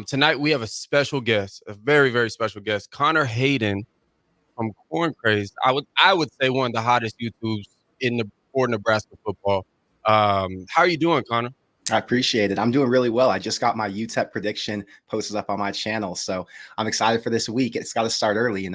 Tonight we have a special guest, a very, very special guest, Connor Hayden from Crazed. I would say one of the hottest YouTubes for Nebraska football. How are you doing, Connor? I appreciate it. I'm doing really well. I just got my UTEP prediction posted up on my channel, so I'm excited for this week. It's got to start early.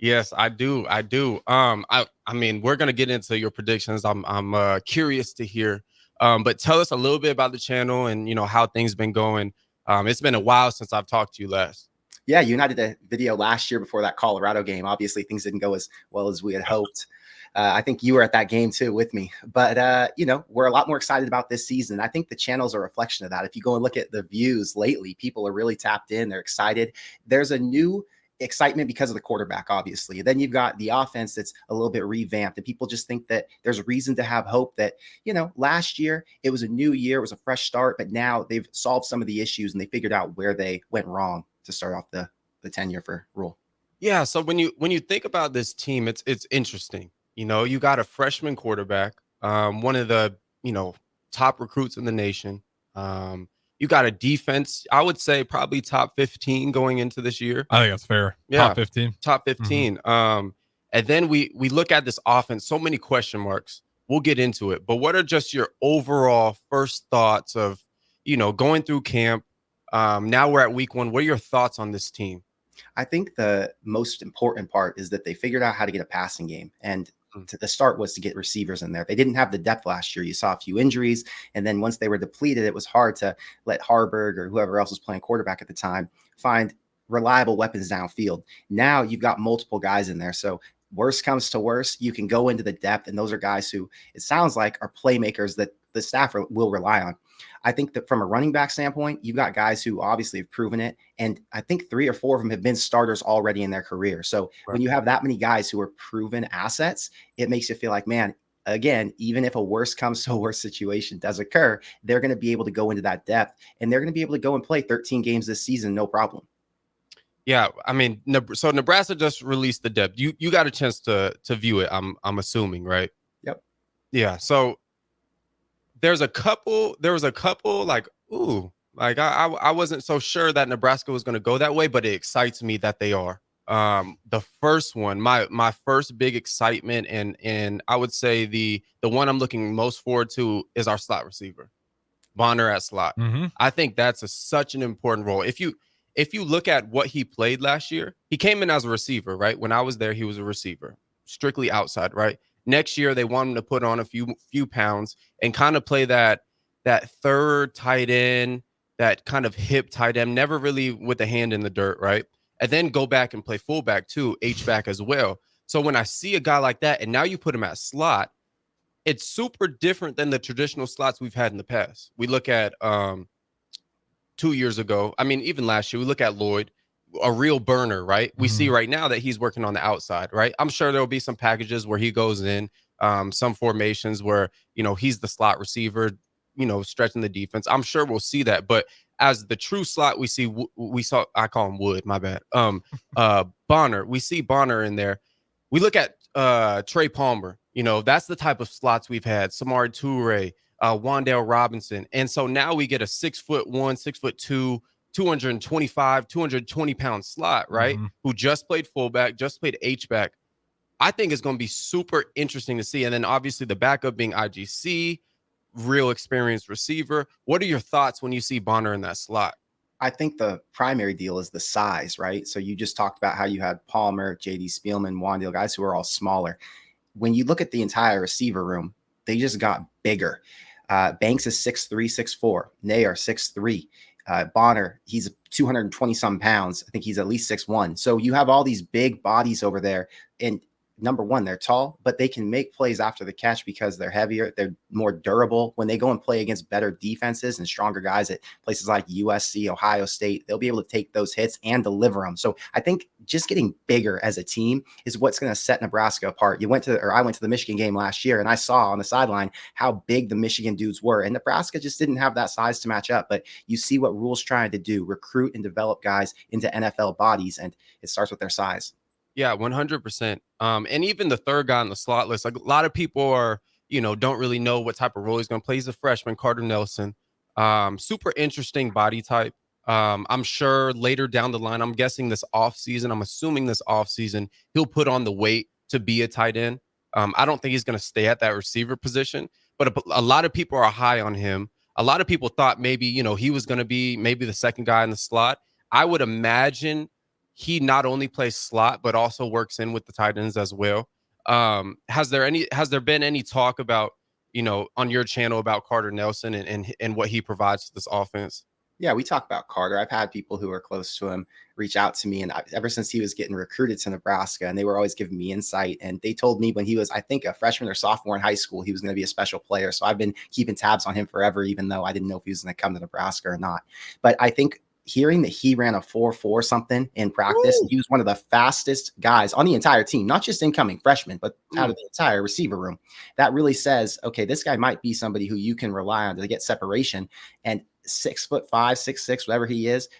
Yes, I do. I do. I mean, we're gonna get into your predictions. I'm curious to hear. But tell us a little bit about the channel and how things been going. It's been a while since I've talked to you last. Yeah, you and I did a video last year before that Colorado game. Obviously, things didn't go as well as we had hoped. I think you were at that game too with me. But, we're a lot more excited about this season. I think the channel's a reflection of that. If you go and look at the views lately, people are really tapped in. They're excited. There's a new excitement because of the quarterback, obviously. Then you've got the offense that's a little bit revamped, and people just think that there's reason to have hope that, last year it was a new year, it was a fresh start, but now they've solved some of the issues and they figured out where they went wrong to start off the tenure for Rule. Yeah. So when you think about this team, it's interesting. You got a freshman quarterback, one of the top recruits in the nation. You got a defense, I would say probably top 15 going into this year. I think that's fair. Yeah, Top 15. Top 15. And then we look at this offense, so many question marks. We'll get into it. But what are just your overall first thoughts of, going through camp? Now we're at week 1. What are your thoughts on this team? I think the most important part is that they figured out how to get a passing game. And the start was to get receivers in there. They didn't have the depth last year. You saw a few injuries. And then once they were depleted, it was hard to let Harburg or whoever else was playing quarterback at the time find reliable weapons downfield. Now you've got multiple guys in there. So worst comes to worst, you can go into the depth. And those are guys who it sounds like are playmakers that the staff will rely on. I think that from a running back standpoint, you've got guys who obviously have proven it. And I think 3 or 4 of them have been starters already in their career. So when you have that many guys who are proven assets, it makes you feel like, man, again, even if a worst comes to a worst situation does occur, they're going to be able to go into that depth and they're going to be able to go and play 13 games this season. No problem. Yeah, I mean, so Nebraska just released the depth. You got a chance to view it. I'm assuming, right? Yep. Yeah. So there was a couple like, I wasn't so sure that Nebraska was going to go that way, but it excites me that they are. The first one, my first big excitement, and I would say the one I'm looking most forward to is our slot receiver, Bonner at slot. I think that's such an important role. If you look at what he played last year, he came in as a receiver, right? When I was there, he was a receiver, strictly outside, right? Next year, they want him to put on a few pounds and kind of play that third tight end, that kind of hip tight end, never really with a hand in the dirt, right? And then go back and play fullback too, H-back as well. So when I see a guy like that, and now you put him at slot, it's super different than the traditional slots we've had in the past. We look at 2 years ago, I mean, even last year, we look at Lloyd, a real burner, right? We see right now that he's working on the outside, right? I'm sure there'll be some packages where he goes in, some formations where, he's the slot receiver, stretching the defense. I'm sure we'll see that. But as the true slot, I call him Wood, my bad. Bonner, we see Bonner in there. We look at Trey Palmer, that's the type of slots we've had. Samari Toure, Wan'Dale Robinson. And so now we get a 6'1", 6'2", 225, 220-pound slot, right? Who just played fullback, just played H-back. I think it's going to be super interesting to see. And then obviously the backup being IGC, real experienced receiver. What are your thoughts when you see Bonner in that slot? I think the primary deal is the size, right? So you just talked about how you had Palmer, JD Spielman, Wan'Dale, guys who are all smaller. When you look at the entire receiver room, they just got bigger. Banks is 6'3", 6'4". Nair 6'3". Bonner, he's 220 some pounds. I think he's at least 6'1". So you have all these big bodies over there. And number one, they're tall, but they can make plays after the catch because they're heavier. They're more durable. When they go and play against better defenses and stronger guys at places like USC, Ohio State, they'll be able to take those hits and deliver them. So I think just getting bigger as a team is what's going to set Nebraska apart. I went to the Michigan game last year, and I saw on the sideline how big the Michigan dudes were. And Nebraska just didn't have that size to match up. But you see what Rule's trying to do, recruit and develop guys into NFL bodies, and it starts with their size. Yeah, 100%. And even the third guy on the slot list, like a lot of people are, don't really know what type of role he's going to play. He's a freshman, Carter Nelson. Super interesting body type. I'm sure later down the line, I'm guessing this offseason, I'm assuming this offseason, he'll put on the weight to be a tight end. I don't think he's going to stay at that receiver position, but a lot of people are high on him. A lot of people thought maybe, he was going to be maybe the second guy in the slot. I would imagine he not only plays slot, but also works in with the tight ends as well. Has there been any talk about, on your channel about Carter Nelson and what he provides to this offense? Yeah, we talk about Carter. I've had people who are close to him reach out to me, and ever since he was getting recruited to Nebraska, and they were always giving me insight. And they told me when he was, I think, a freshman or sophomore in high school, he was going to be a special player. So I've been keeping tabs on him forever, even though I didn't know if he was going to come to Nebraska or not. But I think hearing that he ran a 4.4 something in practice, he was one of the fastest guys on the entire team, not just incoming freshmen, but out of the entire receiver room. That really says, okay, this guy might be somebody who you can rely on to get separation. And 6'5", 6'6", whatever he is,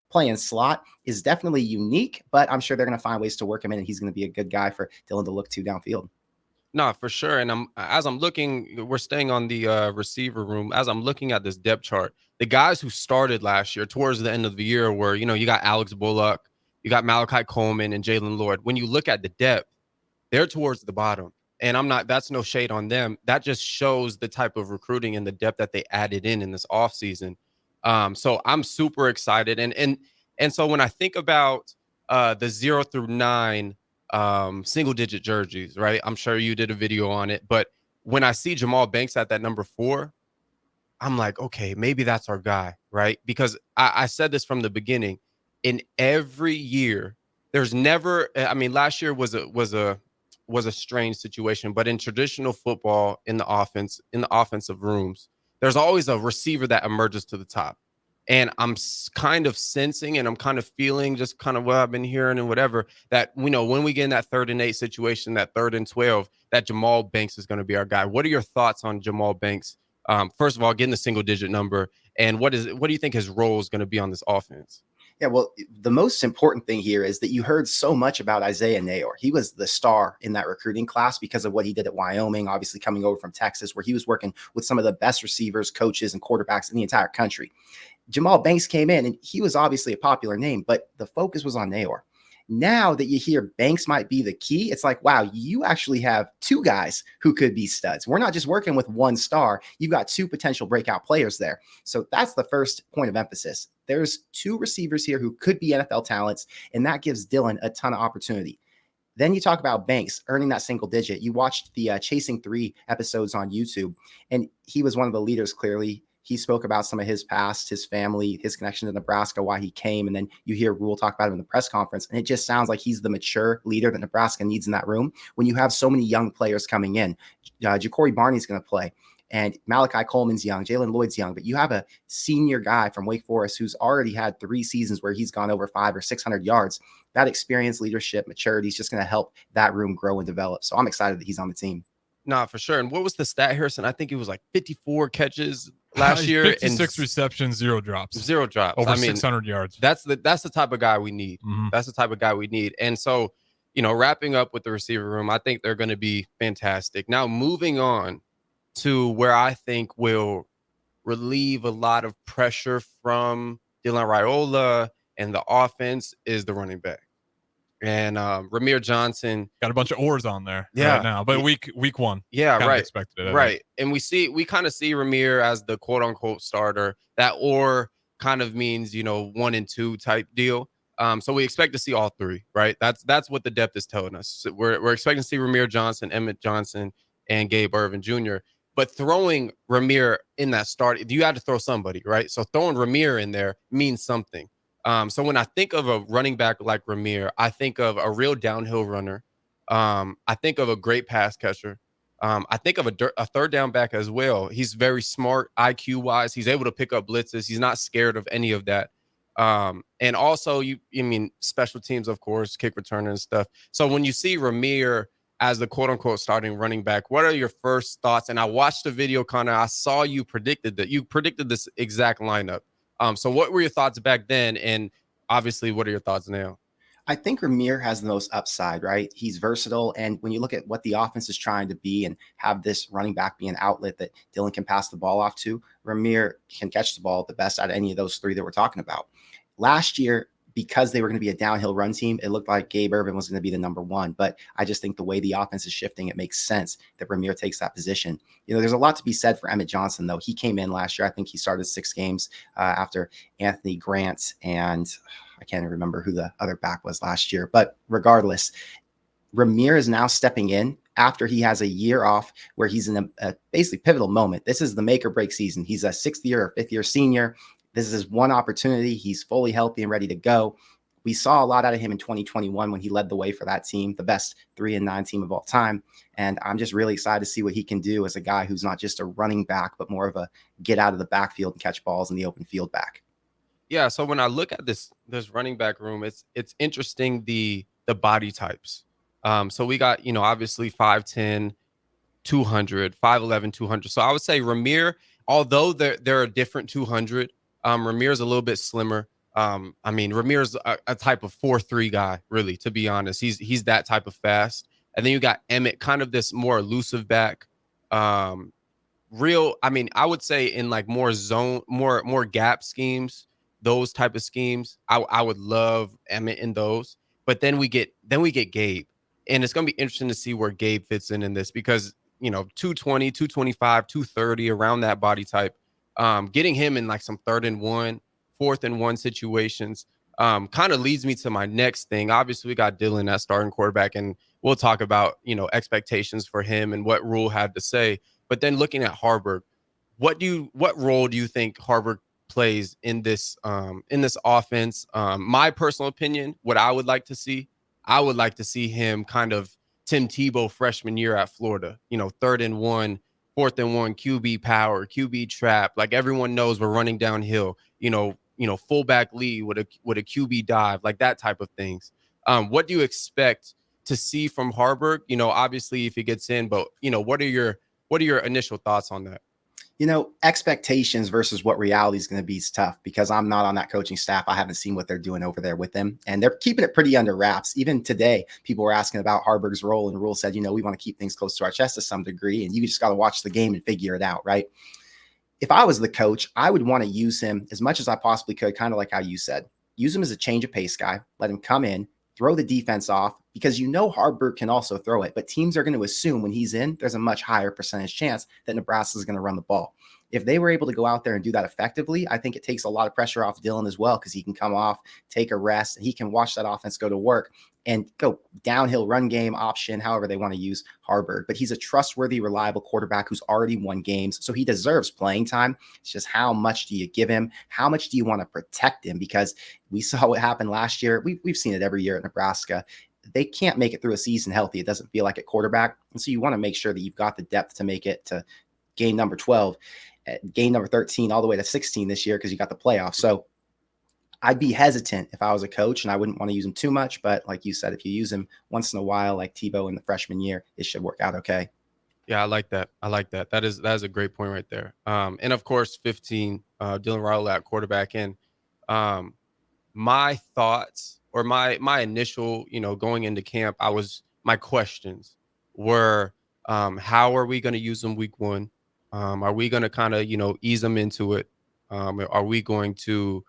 playing slot is definitely unique, but I'm sure they're going to find ways to work him in, and he's going to be a good guy for Dylan to look to downfield. No, for sure. And as I'm looking, we're staying on the receiver room. As I'm looking at this depth chart, the guys who started last year towards the end of the year were, you got Alex Bullock, you got Malachi Coleman and Jalen Lord. When you look at the depth, they're towards the bottom. And that's no shade on them. That just shows the type of recruiting and the depth that they added in this offseason. So I'm super excited. And so when I think about the 0 through 9 single digit jerseys, right? I'm sure you did a video on it, but when I see Jamal Banks at that number 4, I'm like, okay, maybe that's our guy, right? Because I said this from the beginning. In every year, there's never, last year was a strange situation, but in traditional football, in the offensive rooms, there's always a receiver that emerges to the top. And I'm kind of sensing and I'm kind of feeling, just kind of what I've been hearing and whatever, that, when we get in that 3rd and 8 situation, that 3rd and 12, that Jamal Banks is going to be our guy. What are your thoughts on Jamal Banks? First of all, getting the single digit number, and what do you think his role is going to be on this offense? Yeah, well, the most important thing here is that you heard so much about Isaiah Nayor. He was the star in that recruiting class because of what he did at Wyoming, obviously coming over from Texas, where he was working with some of the best receivers, coaches, and quarterbacks in the entire country. Jamal Banks came in, and he was obviously a popular name, but the focus was on Nayor. Now that you hear Banks might be the key, it's like, wow, you actually have 2 guys who could be studs. We're not just working with 1 star. You've got 2 potential breakout players there. So that's the first point of emphasis. There's 2 receivers here who could be NFL talents, and that gives Dylan a ton of opportunity. Then you talk about Banks earning that single digit. You watched the Chasing 3 episodes on YouTube, and he was one of the leaders, clearly. He spoke about some of his past, his family, his connection to Nebraska, why he came. And then you hear Rule talk about him in the press conference. And it just sounds like he's the mature leader that Nebraska needs in that room. When you have so many young players coming in, Ja'Cory Barney's going to play. And Malachi Coleman's young, Jalen Lloyd's young, but you have a senior guy from Wake Forest who's already had 3 seasons where he's gone over 500 or 600 yards. That experience, leadership, maturity is just going to help that room grow and develop. So I'm excited that he's on the team. Nah, for sure. And what was the stat, Harrison? I think it was like 54 catches last year, 56 receptions, 0 drops. 0 drops. Over 600 yards. That's the type of guy we need. Mm-hmm. That's the type of guy we need. And so, wrapping up with the receiver room, I think they're going to be fantastic. Now, moving on to where I think will relieve a lot of pressure from Dylan Raiola and the offense is the running back. And Ramir Johnson got a bunch of oars on there right now, but week 1, right, expected it, right. And we kind of see Ramir as the quote unquote starter. That or kind of means 1 and 2 type deal. So we expect to see all 3, right? That's what the depth is telling us. So we're expecting to see Ramir Johnson, Emmett Johnson, and Gabe Irvin Jr. But throwing Ramir in that start, you had to throw somebody, right? So throwing Ramir in there means something. So when I think of a running back like Ramir, I think of a real downhill runner. I think of a great pass catcher. I think of a third down back as well. He's very smart IQ wise. He's able to pick up blitzes. He's not scared of any of that. And also special teams, of course, kick returner and stuff. So when you see Ramir as the quote unquote starting running back, what are your first thoughts? And I watched the video, Connor. I saw you predicted this exact lineup. So what were your thoughts back then? And obviously, what are your thoughts now? I think Ramir has the most upside, right? He's versatile. And when you look at what the offense is trying to be and have this running back be an outlet that Dylan can pass the ball off to, Ramir can catch the ball the best out of any of those three that we're talking about. Last year, because they were going to be a downhill run team, it looked like Gabe Ervin was going to be the number one. But I just think the way the offense is shifting, it makes sense that Ramir takes that position. There's a lot to be said for Emmett Johnson, though. He came in last year. I think he started 6 games after Anthony Grant, and I can't even remember who the other back was last year. But regardless, Ramir is now stepping in after he has a year off where he's in a basically pivotal moment. This is the make or break season. He's a 6th year or 5th year senior. This is his one opportunity. He's fully healthy and ready to go. We saw a lot out of him in 2021 when he led the way for that team, the best 3-9 team of all time. And I'm just really excited to see what he can do as a guy who's not just a running back, but more of a get out of the backfield and catch balls in the open field back. Yeah. So when I look at this running back room, it's interesting the body types. So we got, obviously 5'10", 200, 5'11", 200. So I would say Ramir, although there are different 200, Ramir's a little bit slimmer. Ramir's a type of 4'3" guy, really, to be honest. He's that type of fast. And then you got Emmett, kind of this more elusive back. I would say in like more zone, more gap schemes, those type of schemes, I would love Emmett in those. But then we get Gabe. And it's going to be interesting to see where Gabe fits in this because, 220, 225, 230, around that body type. Getting him in like some 3rd and 1, 4th and 1 situations kind of leads me to my next thing. Obviously, we got Dylan as starting quarterback, and we'll talk about, expectations for him and what Rule had to say. But then looking at Haarberg, what role do you think Haarberg plays in this offense? My personal opinion, what I would like to see him kind of Tim Tebow freshman year at Florida, 3rd and 1, 4th and 1, QB power, QB trap. Like everyone knows we're running downhill, fullback lead with a QB dive, like that type of things. What do you expect to see from Haarberg? Obviously if he gets in, but what are your initial thoughts on that? Expectations versus what reality is going to be is tough because I'm not on that coaching staff. I haven't seen what they're doing over there with them, and they're keeping it pretty under wraps. Even today, people were asking about Haarberg's role, and Rule said, we want to keep things close to our chest to some degree, and you just got to watch the game and figure it out, right? If I was the coach, I would want to use him as much as I possibly could, kind of like how you said. Use him as a change of pace guy. Let him come in, throw the defense off, because Haarberg can also throw it, but teams are going to assume when he's in, there's a much higher percentage chance that Nebraska is going to run the ball. If they were able to go out there and do that effectively, I think it takes a lot of pressure off Dylan as well because he can come off, take a rest, and he can watch that offense go to work and go downhill run game option, however they want to use Haarberg. But he's a trustworthy, reliable quarterback who's already won games, so he deserves playing time. It's just how much do you give him? How much do you want to protect him? Because we saw what happened last year. We've seen it every year at Nebraska. They can't make it through a season healthy. It doesn't feel like at quarterback. And so you want to make sure that you've got the depth to make it to game number 12, game number 13, all the way to 16 this year because you got the playoffs. So I'd be hesitant if I was a coach, and I wouldn't want to use him too much. But like you said, if you use him once in a while, like Tebow in the freshman year, it should work out okay. Yeah, I like that. That is a great point right there. And of course, 15, Dylan Riley at quarterback. And my thoughts or my initial, going into camp, my questions were, how are we going to use them week 1? Are we going to kind of, ease them into it? Are we going to,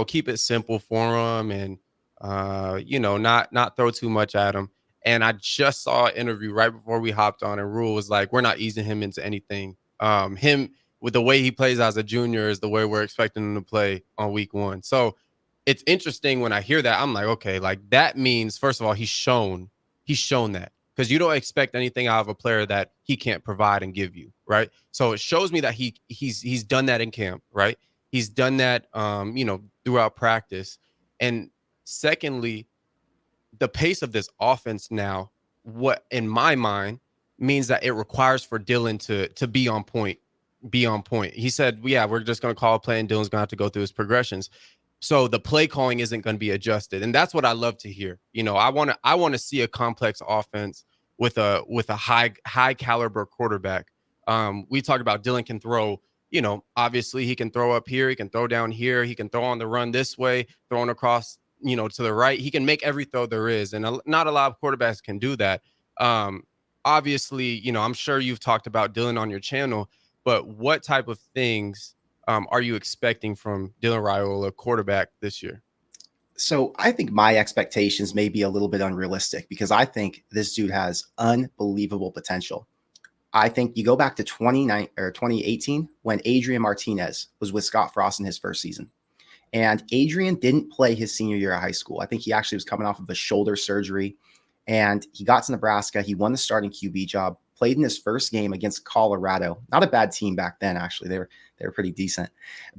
keep it simple for them and, not throw too much at them? And I just saw an interview right before we hopped on, and Rule was like, we're not easing him into anything. Him with the way he plays as a junior is the way we're expecting him to play on week 1. So it's interesting when I hear that. I'm like, okay, like that means, first of all, he's shown that, because you don't expect anything out of a player that he can't provide and give you, right? So it shows me that he's done that in camp, right? He's done that, throughout practice. And secondly, the pace of this offense now, what in my mind means that it requires for Dylan to be on point. He said, yeah, we're just going to call a play and Dylan's going to have to go through his progressions. So the play calling isn't going to be adjusted. And that's what I love to hear. I want to see a complex offense with a high caliber quarterback. We talked about Dylan can throw, obviously he can throw up here, he can throw down here, he can throw on the run this way, throwing across, to the right. He can make every throw there is, and not a lot of quarterbacks can do that. Obviously, I'm sure you've talked about Dylan on your channel, but what type of things are you expecting from Dylan Raiola, quarterback, this year? So I think my expectations may be a little bit unrealistic because I think this dude has unbelievable potential. I think you go back to 2018 when Adrian Martinez was with Scott Frost in his first season. And Adrian didn't play his senior year of high school. I think he actually was coming off of a shoulder surgery. And he got to Nebraska. He won the starting QB job, played in his first game against Colorado. Not a bad team back then, actually. They were pretty decent.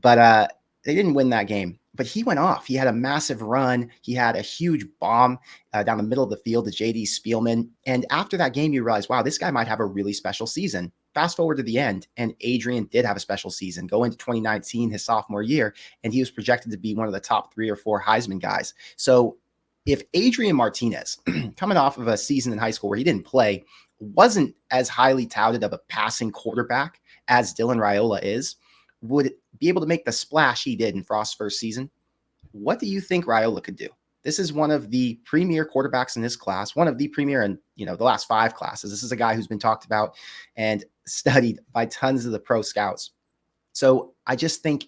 But they didn't win that game. But he went off. He had a massive run. He had a huge bomb down the middle of the field to J.D. Spielman. And after that game, you realize, wow, this guy might have a really special season. Fast forward to the end, and Adrian did have a special season. Go into 2019, his sophomore year, and he was projected to be one of the top 3 or 4 Heisman guys. So if Adrian Martinez, coming off of a season in high school where he didn't play, wasn't as highly touted of a passing quarterback as Dylan Raiola is, would be able to make the splash he did in Frost's first season, what do you think Raiola could do? This is one of the premier quarterbacks in this class, one of the premier in the last 5 classes. This is a guy who's been talked about and studied by tons of the pro scouts. So I just think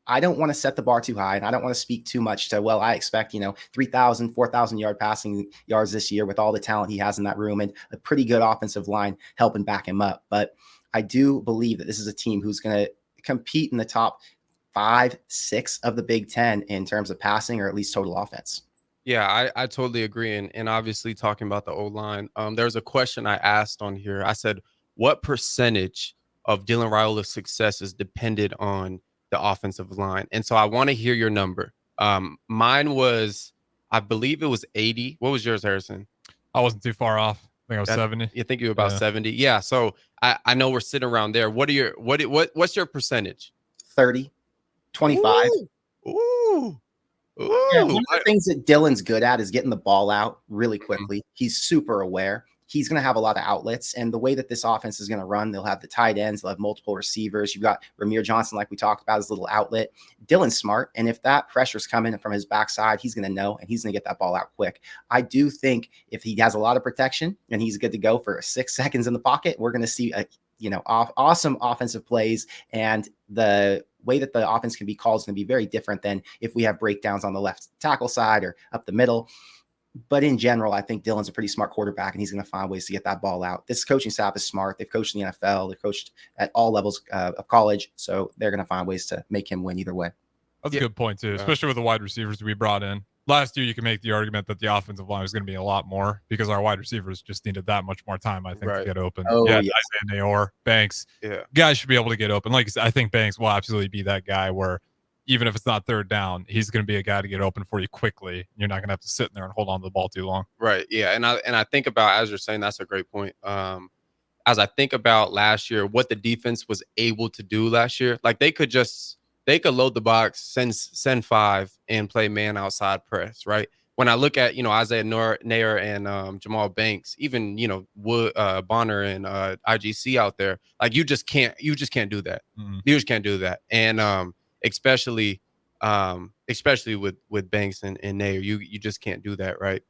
I don't want to set the bar too high, and I don't want to speak too much to, well, I expect 3,000, 4,000 yard passing yards this year with all the talent he has in that room and a pretty good offensive line helping back him up. But I do believe that this is a team who's going to compete in the top 5, 6 of the Big Ten in terms of passing, or at least total offense. Yeah, I totally agree. And obviously talking about the O-line, there's a question I asked on here. I said, what percentage of Dylan Raiola's success is dependent on the offensive line? And so I want to hear your number. Mine was, I believe it was 80. What was yours, Harrison? I wasn't too far off. I think I was 70. You think you were about 70? Yeah. So I know we're sitting around there. What's your percentage? 30, 25. Ooh. Yeah, one of the things that Dylan's good at is getting the ball out really quickly. He's super aware. He's going to have a lot of outlets. And the way that this offense is going to run, they'll have the tight ends, they'll have multiple receivers. You've got Ramir Johnson, like we talked about, his little outlet. Dylan's smart. And if that pressure's coming from his backside, he's going to know, and he's going to get that ball out quick. I do think if he has a lot of protection and he's good to go for 6 seconds in the pocket, we're going to see awesome offensive plays. And the way that the offense can be called is going to be very different than if we have breakdowns on the left tackle side or up the middle. But in general, I think Dylan's a pretty smart quarterback, and he's going to find ways to get that ball out. This coaching staff is smart. They've coached in the NFL. They've coached at all levels of college. So they're going to find ways to make him win either way. That's a good point, too, especially with the wide receivers we brought in. Last year, you can make the argument that the offensive line was going to be a lot more because our wide receivers just needed that much more time, I think, to get open. Isaiah Nayor, Banks. Yeah. Guys should be able to get open. Like I said, I think Banks will absolutely be that guy where even if it's not third down, he's going to be a guy to get open for you quickly. You're not going to have to sit in there and hold on to the ball too long. Right. Yeah. And I think about, as you're saying, that's a great point. As I think about last year, what the defense was able to do last year, like they could load the box, send 5 and play man outside press. Right. When I look at, Isaiah Nayor and Jamal Banks, even, Bonner and IGC out there, like you just can't do that. Mm-hmm. You just can't do that. And, especially with Banks and Nayor, you just can't do that, right?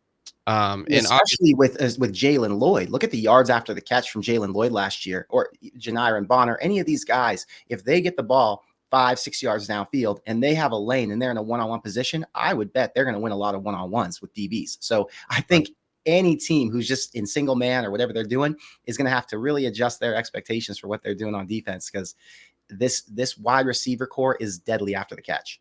And especially with Jalen Lloyd. Look at the yards after the catch from Jalen Lloyd last year, or Janire and Bonner. Any of these guys, if they get the ball 5-6 yards downfield and they have a lane and they're in a one-on-one position, I would bet they're going to win a lot of one-on-ones with DBs. So I think any team who's just in single man or whatever they're doing is going to have to really adjust their expectations for what they're doing on defense, because this wide receiver core is deadly after the catch.